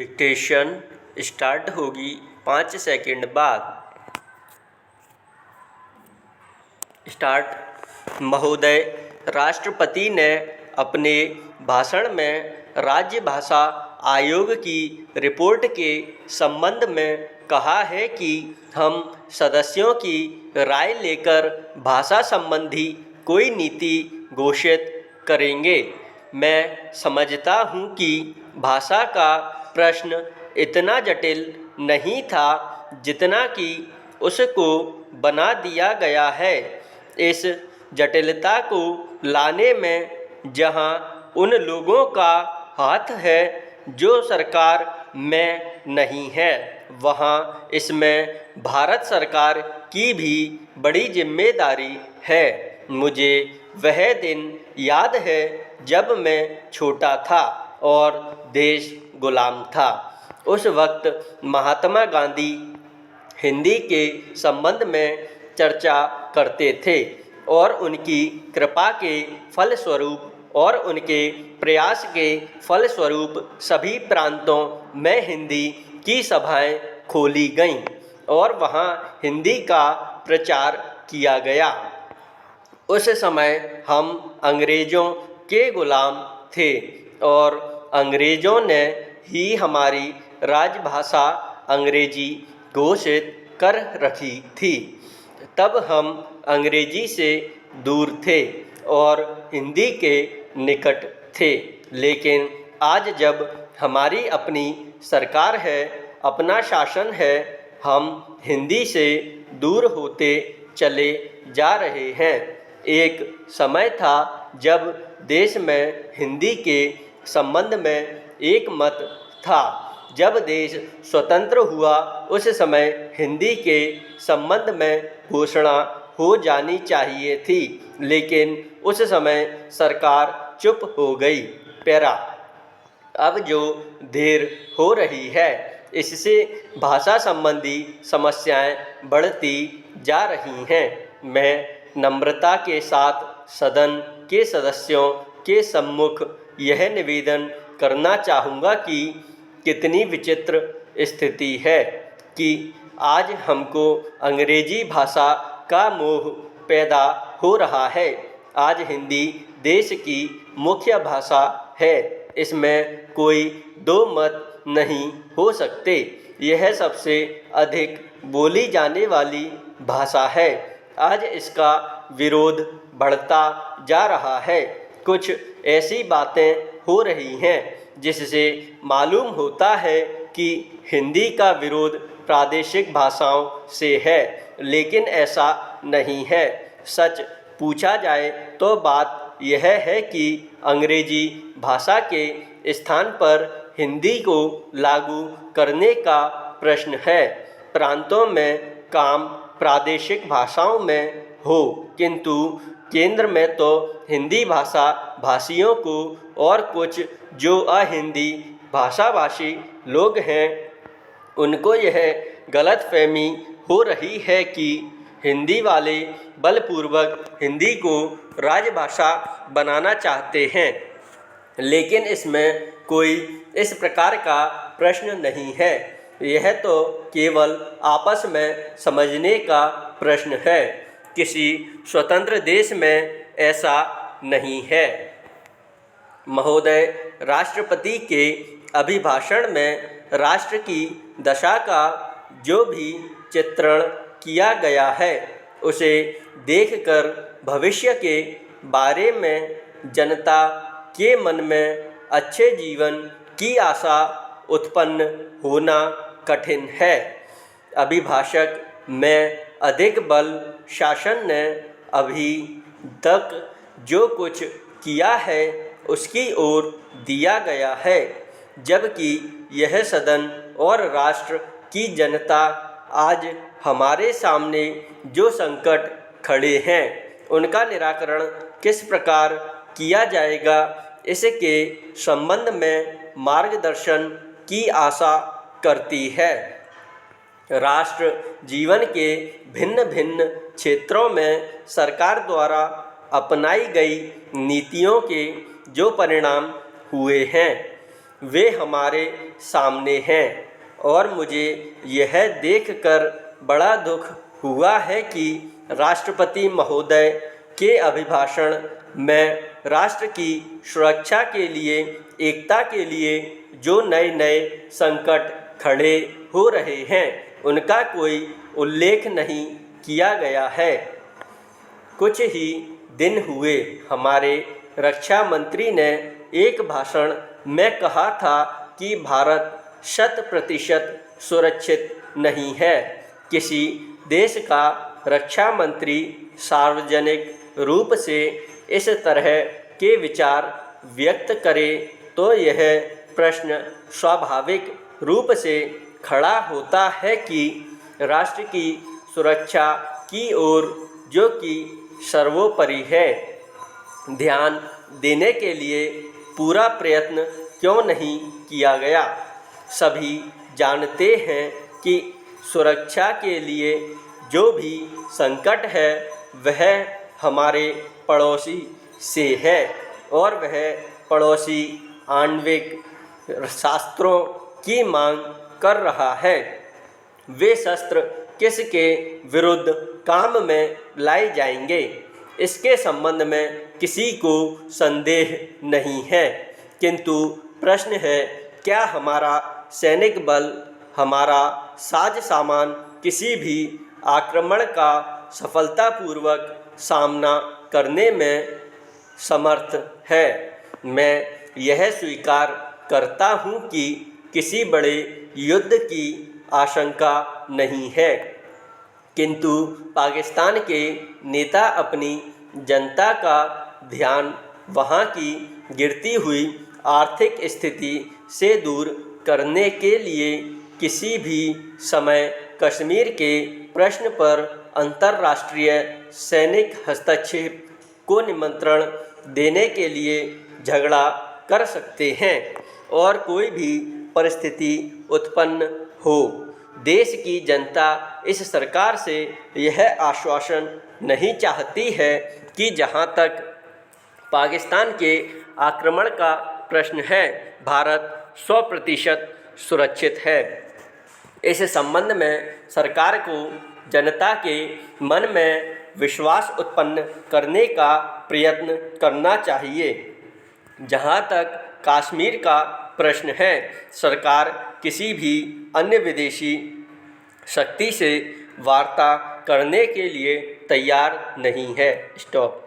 Dictation start होगी 5 second बाद। Start. महोदय, राष्ट्रपति ने अपने भाषण में राज्य भाषा आयोग की रिपोर्ट के संबंध में कहा है कि हम सदस्यों की राय लेकर भाषा संबंधी कोई नीति घोषित करेंगे। मैं समझता हूँ कि भाषा का प्रश्न इतना जटिल नहीं था जितना कि उसको बना दिया गया है। इस जटिलता को लाने में जहाँ उन लोगों का हाथ है जो सरकार में नहीं है, वहाँ इसमें भारत सरकार की भी बड़ी जिम्मेदारी है। मुझे वह दिन याद है जब मैं छोटा था और देश गुलाम था। उस वक्त महात्मा गांधी हिंदी के संबंध में चर्चा करते थे और उनकी कृपा के फलस्वरूप और उनके प्रयास के फलस्वरूप सभी प्रांतों में हिंदी की सभाएं खोली गईं और वहां हिंदी का प्रचार किया गया। उस समय हम अंग्रेज़ों के गुलाम थे और अंग्रेज़ों ने ही हमारी राजभाषा अंग्रेजी घोषित कर रखी थी। तब हम अंग्रेजी से दूर थे और हिंदी के निकट थे, लेकिन आज जब हमारी अपनी सरकार है, अपना शासन है, हम हिंदी से दूर होते चले जा रहे हैं। एक समय था जब देश में हिंदी के संबंध में एक मत था। जब देश स्वतंत्र हुआ उस समय हिंदी के संबंध में घोषणा हो जानी चाहिए थी, लेकिन उस समय सरकार चुप हो गई। पैरा। अब जो देर हो रही है, इससे भाषा संबंधी समस्याएं बढ़ती जा रही हैं। मैं नम्रता के साथ सदन के सदस्यों के सम्मुख यह निवेदन करना चाहूँगा कि कितनी विचित्र स्थिति है कि आज हमको अंग्रेजी भाषा का मोह पैदा हो रहा है। आज हिंदी देश की मुख्य भाषा है, इसमें कोई दो मत नहीं हो सकते। यह सबसे अधिक बोली जाने वाली भाषा है। आज इसका विरोध बढ़ता जा रहा है। कुछ ऐसी बातें हो रही हैं जिससे मालूम होता है कि हिंदी का विरोध प्रादेशिक भाषाओं से है, लेकिन ऐसा नहीं है। सच पूछा जाए तो बात यह है कि अंग्रेजी भाषा के स्थान पर हिंदी को लागू करने का प्रश्न है। प्रांतों में काम प्रादेशिक भाषाओं में हो, किंतु केंद्र में तो हिंदी भाषा भाषियों को और कुछ जो अहिंदी भाषाभाषी लोग हैं उनको यह गलतफहमी हो रही है कि हिंदी वाले बलपूर्वक हिंदी को राजभाषा बनाना चाहते हैं, लेकिन इसमें कोई इस प्रकार का प्रश्न नहीं है। यह तो केवल आपस में समझने का प्रश्न है। किसी स्वतंत्र देश में ऐसा नहीं है। महोदय, राष्ट्रपति के अभिभाषण में राष्ट्र की दशा का जो भी चित्रण किया गया है, उसे देखकर भविष्य के बारे में जनता के मन में अच्छे जीवन की आशा उत्पन्न होना कठिन है। अभिभाषक में अधिक बल शासन ने अभी तक जो कुछ किया है उसकी ओर दिया गया है, जबकि यह सदन और राष्ट्र की जनता आज हमारे सामने जो संकट खड़े हैं उनका निराकरण किस प्रकार किया जाएगा, इसके संबंध में मार्गदर्शन की आशा करती है। राष्ट्र जीवन के भिन्न भिन्न क्षेत्रों में सरकार द्वारा अपनाई गई नीतियों के जो परिणाम हुए हैं, वे हमारे सामने हैं और मुझे यह देखकर बड़ा दुख हुआ है कि राष्ट्रपति महोदय के अभिभाषण में राष्ट्र की सुरक्षा के लिए, एकता के लिए जो नए नए संकट खड़े हो रहे हैं उनका कोई उल्लेख नहीं किया गया है। कुछ ही दिन हुए हमारे रक्षा मंत्री ने एक भाषण में कहा था कि भारत 100% सुरक्षित नहीं है। किसी देश का रक्षा मंत्री सार्वजनिक रूप से इस तरह के विचार व्यक्त करे तो यह प्रश्न स्वाभाविक रूप से खड़ा होता है कि राष्ट्र की सुरक्षा की ओर, जो कि सर्वोपरि है, ध्यान देने के लिए पूरा प्रयत्न क्यों नहीं किया गया। सभी जानते हैं कि सुरक्षा के लिए जो भी संकट है वह हमारे पड़ोसी से है और वह पड़ोसी आणविक शस्त्रों की मांग कर रहा है। वे शस्त्र किसके विरुद्ध काम में लाए जाएंगे, इसके संबंध में किसी को संदेह नहीं है, किंतु प्रश्न है क्या हमारा सैनिक बल, हमारा साज सामान किसी भी आक्रमण का सफलतापूर्वक सामना करने में समर्थ है। मैं यह स्वीकार करता हूं कि किसी बड़े युद्ध की आशंका नहीं है, किंतु पाकिस्तान के नेता अपनी जनता का ध्यान वहां की गिरती हुई आर्थिक स्थिति से दूर करने के लिए किसी भी समय कश्मीर के प्रश्न पर अंतर्राष्ट्रीय सैनिक हस्तक्षेप को निमंत्रण देने के लिए झगड़ा कर सकते हैं और कोई भी परिस्थिति उत्पन्न हो। देश की जनता इस सरकार से यह आश्वासन नहीं चाहती है कि जहां तक पाकिस्तान के आक्रमण का प्रश्न है, भारत 100% सुरक्षित है। इस संबंध में सरकार को जनता के मन में विश्वास उत्पन्न करने का प्रयत्न करना चाहिए। जहां तक कश्मीर का प्रश्न है, सरकार किसी भी अन्य विदेशी शक्ति से वार्ता करने के लिए तैयार नहीं है। स्टॉप।